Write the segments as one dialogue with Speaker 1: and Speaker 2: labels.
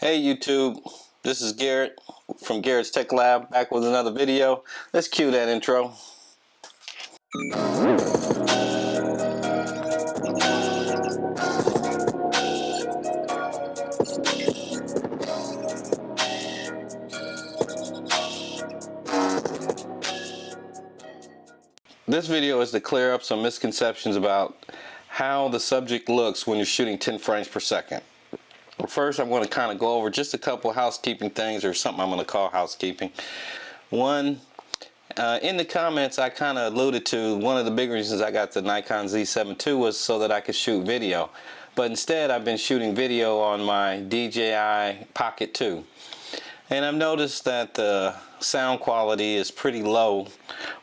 Speaker 1: Hey YouTube, this is Garrett from Garrett's Tech Lab, back with another video. Let's cue that intro. This video is to clear up some misconceptions about how the subject looks when you're shooting 10 frames per second. First, I'm going to kind of go over just a couple housekeeping things, or something I'm going to call housekeeping. One, in the comments I kind of alluded to one of the big reasons I got the Nikon Z7 II was so that I could shoot video. But instead I've been shooting video on my DJI Pocket 2. And I've noticed that the sound quality is pretty low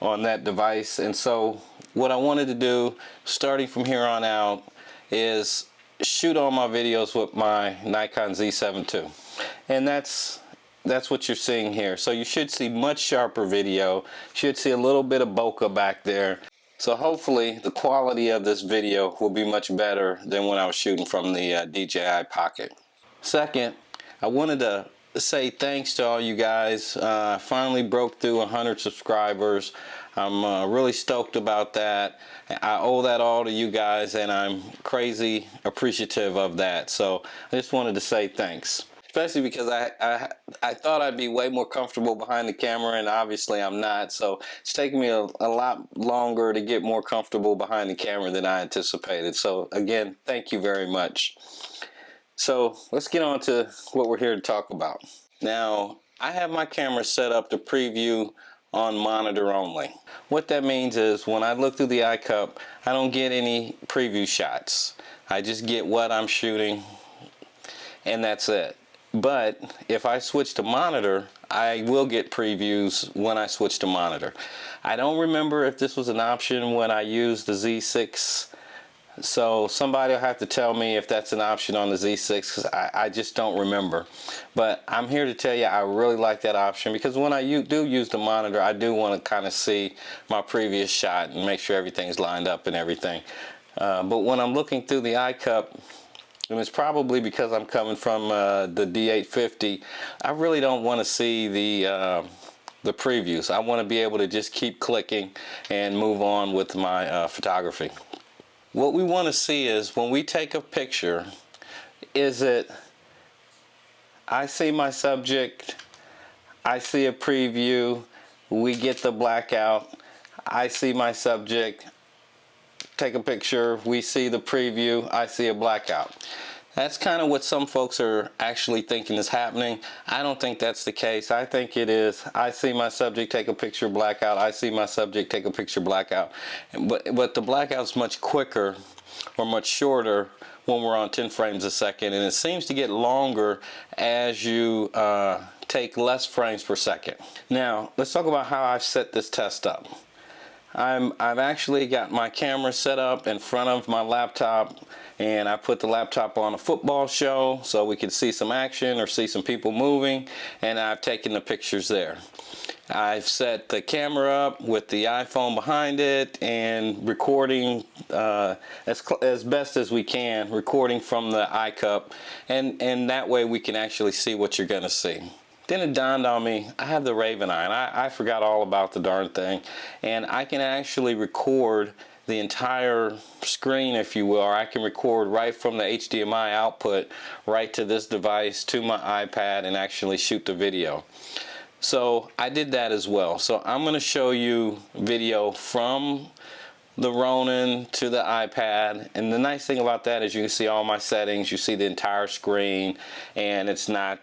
Speaker 1: on that device. And so what I wanted to do, starting from here on out, is shoot all my videos with my Nikon Z7 II. And that's what you're seeing here. So you should see much sharper video. You should see a little bit of bokeh back there. So hopefully the quality of this video will be much better than when I was shooting from the DJI Pocket. Second, I wanted to say thanks to all you guys. I finally broke through 100 subscribers. I'm really stoked about that. I owe that all to you guys, and I'm crazy appreciative of that. So I just wanted to say thanks. Especially because I thought I'd be way more comfortable behind the camera, and obviously I'm not. So it's taken me a lot longer to get more comfortable behind the camera than I anticipated. So again, thank you very much. So let's get on to what we're here to talk about. Now, I have my camera set up to preview on monitor only. What that means is when I look through the iCup, I don't get any preview shots. I just get what I'm shooting, and that's it. But if I switch to monitor, I will get previews when I switch to monitor. I don't remember if this was an option when I used the Z6, so somebody will have to tell me if that's an option on the Z6, because I just don't remember. But I'm here to tell you I really like that option, because when I do use the monitor, I do want to kind of see my previous shot and make sure everything's lined up and everything. But when I'm looking through the iCup, and it's probably because I'm coming from the D850, I really don't want to see the previews. I want to be able to just keep clicking and move on with my photography. What we want to see is when we take a picture, is it I see my subject, I see a preview, we get the blackout, I see my subject, take a picture, we see the preview, I see a blackout. That's kind of what some folks are actually thinking is happening. I don't think that's the case. I think it is, I see my subject, take a picture, blackout, I see my subject, take a picture, blackout. But the blackout's much quicker or much shorter when we're on 10 frames a second, and it seems to get longer as you take less frames per second. Now, let's talk about how I've set this test up. I've actually got my camera set up in front of my laptop, and I put the laptop on a football show so we could see some action or see some people moving, and I've taken the pictures there. I've set the camera up with the iPhone behind it and recording as best as we can, recording from the iCup, and that way we can actually see what you're gonna see. Then it dawned on me, I have the Raven Eye, and I forgot all about the darn thing, and I can actually record the entire screen, if you will, or I can record right from the HDMI output right to this device to my iPad and actually shoot the video. So I did that as well. So I'm going to show you video from the Ronin to the iPad, and the nice thing about that is you can see all my settings, you see the entire screen, and it's not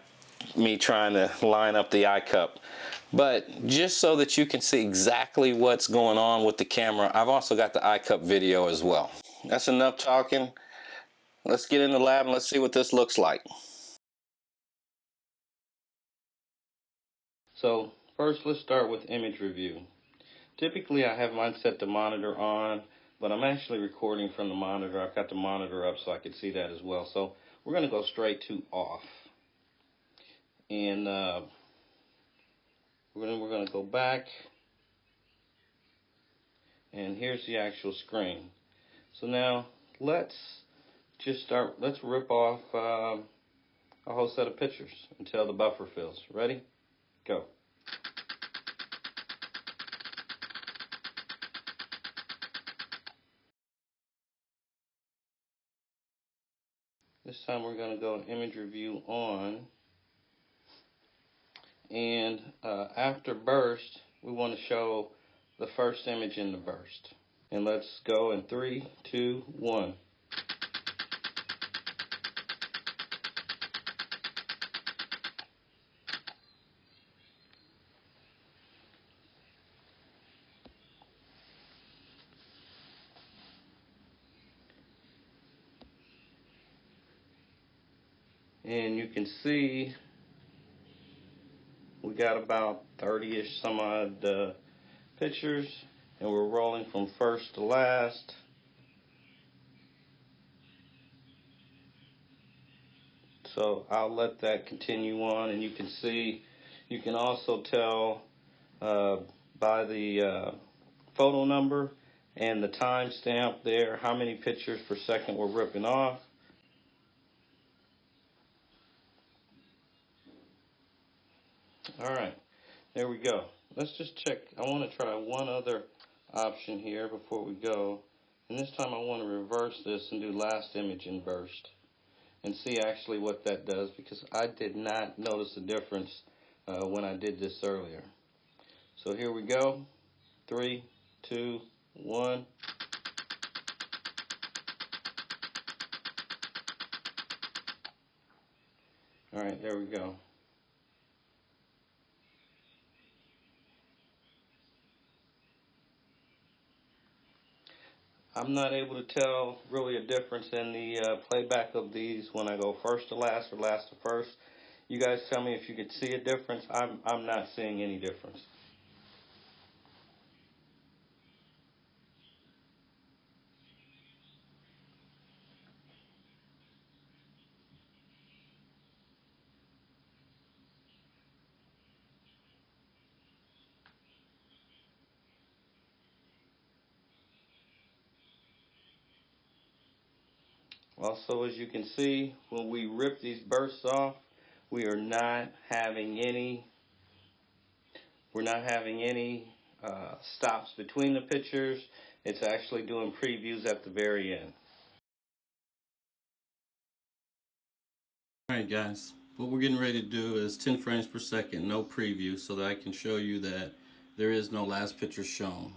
Speaker 1: me trying to line up the iCup. But just so that you can see exactly what's going on with the camera, I've also got the iCup video as well. That's enough talking. Let's get in the lab and let's see what this looks like. So first, let's start with image review. Typically I have mine set to monitor on, but I'm actually recording from the monitor. I've got the monitor up so I can see that as well. So we're going to go straight to off. And we're going to go back, and here's the actual screen. So now let's just start, let's rip off a whole set of pictures until the buffer fills. Ready? Go. This time we're going to go image review on, and after burst we want to show the first image in the burst. And let's go in 3, 2, 1. And you can see we got about 30-ish some odd pictures, and we're rolling from first to last. So I'll let that continue on, and you can see, you can also tell by the photo number and the timestamp there how many pictures per second we're ripping off. Alright, there we go. Let's just check. I want to try one other option here before we go. And this time I want to reverse this and do last image in burst and see actually what that does, because I did not notice a difference when I did this earlier. So here we go. 3, 2, 1. Alright, there we go. I'm not able to tell really a difference in the playback of these when I go first to last or last to first. You guys tell me if you could see a difference. I'm not seeing any difference. Also, as you can see, when we rip these bursts off, we are not having any stops between the pictures. It's actually doing previews at the very end. Alright guys, what we're getting ready to do is 10 frames per second, no preview, so that I can show you that there is no last picture shown.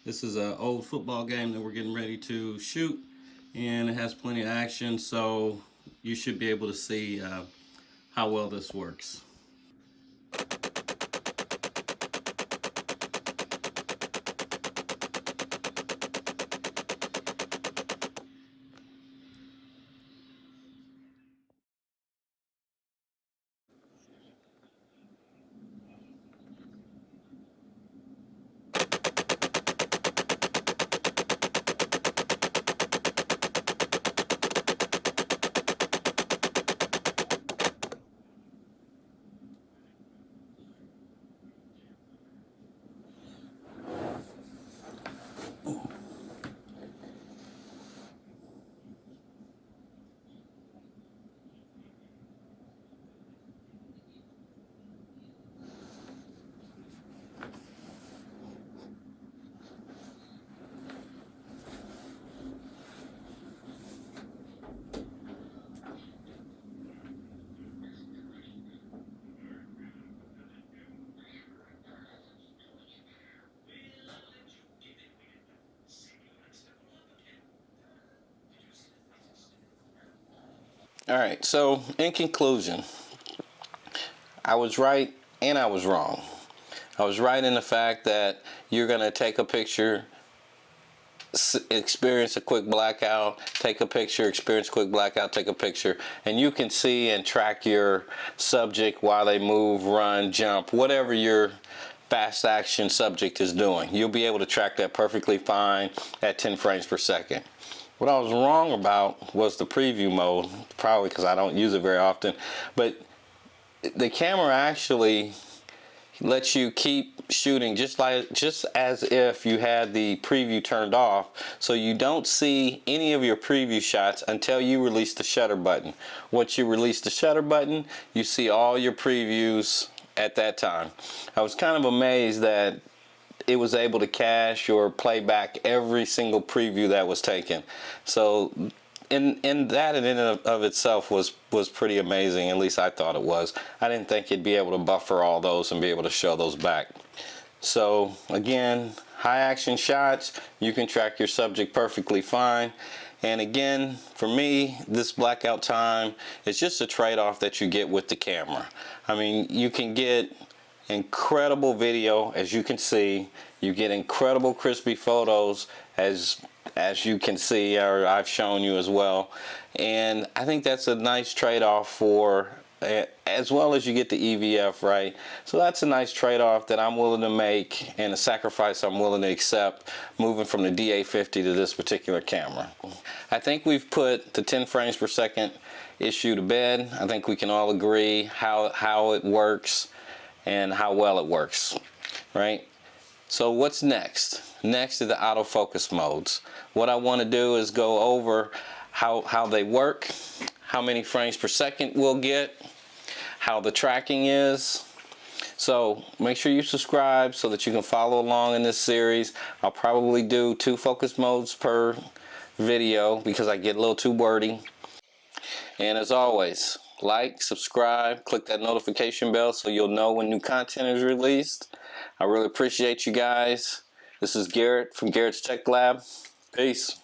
Speaker 1: This is an old football game that we're getting ready to shoot, and it has plenty of action, so you should be able to see how well this works. Alright, so in conclusion, I was right and I was wrong. I was right in the fact that you're going to take a picture, experience a quick blackout, take a picture, experience a quick blackout, take a picture, and you can see and track your subject while they move, run, jump, whatever your fast action subject is doing. You'll be able to track that perfectly fine at 10 frames per second. What I was wrong about was the preview mode, probably because I don't use it very often, but the camera actually, lets you keep shooting just as if you had the preview turned off, so you don't see any of your preview shots until you release the shutter button. Once you release the shutter button, you see all your previews at that time. I was kind of amazed that it was able to cache or play back every single preview that was taken. So in that and in and of itself was pretty amazing. At least I thought it was. I didn't think you'd be able to buffer all those and be able to show those back. So again, high action shots, you can track your subject perfectly fine. And again, for me, this blackout time is just a trade-off that you get with the camera. I mean, you can get incredible video, as you can see. You get incredible crispy photos, as you can see, or I've shown you as well. And I think that's a nice trade-off for, as well as you get the EVF, right? So that's a nice trade-off that I'm willing to make, and a sacrifice I'm willing to accept, moving from the DA50 to this particular camera. I think we've put the 10 frames per second issue to bed. I think we can all agree how it works and how well it works, right? So what's next? Next is the autofocus modes. What I want to do is go over how they work, how many frames per second we'll get, how the tracking is. So make sure you subscribe so that you can follow along in this series. I'll probably do 2 focus modes per video because I get a little too wordy. And as always, like, subscribe, click that notification bell so you'll know when new content is released. I really appreciate you guys. This is Garrett from Garrett's Tech Lab. Peace.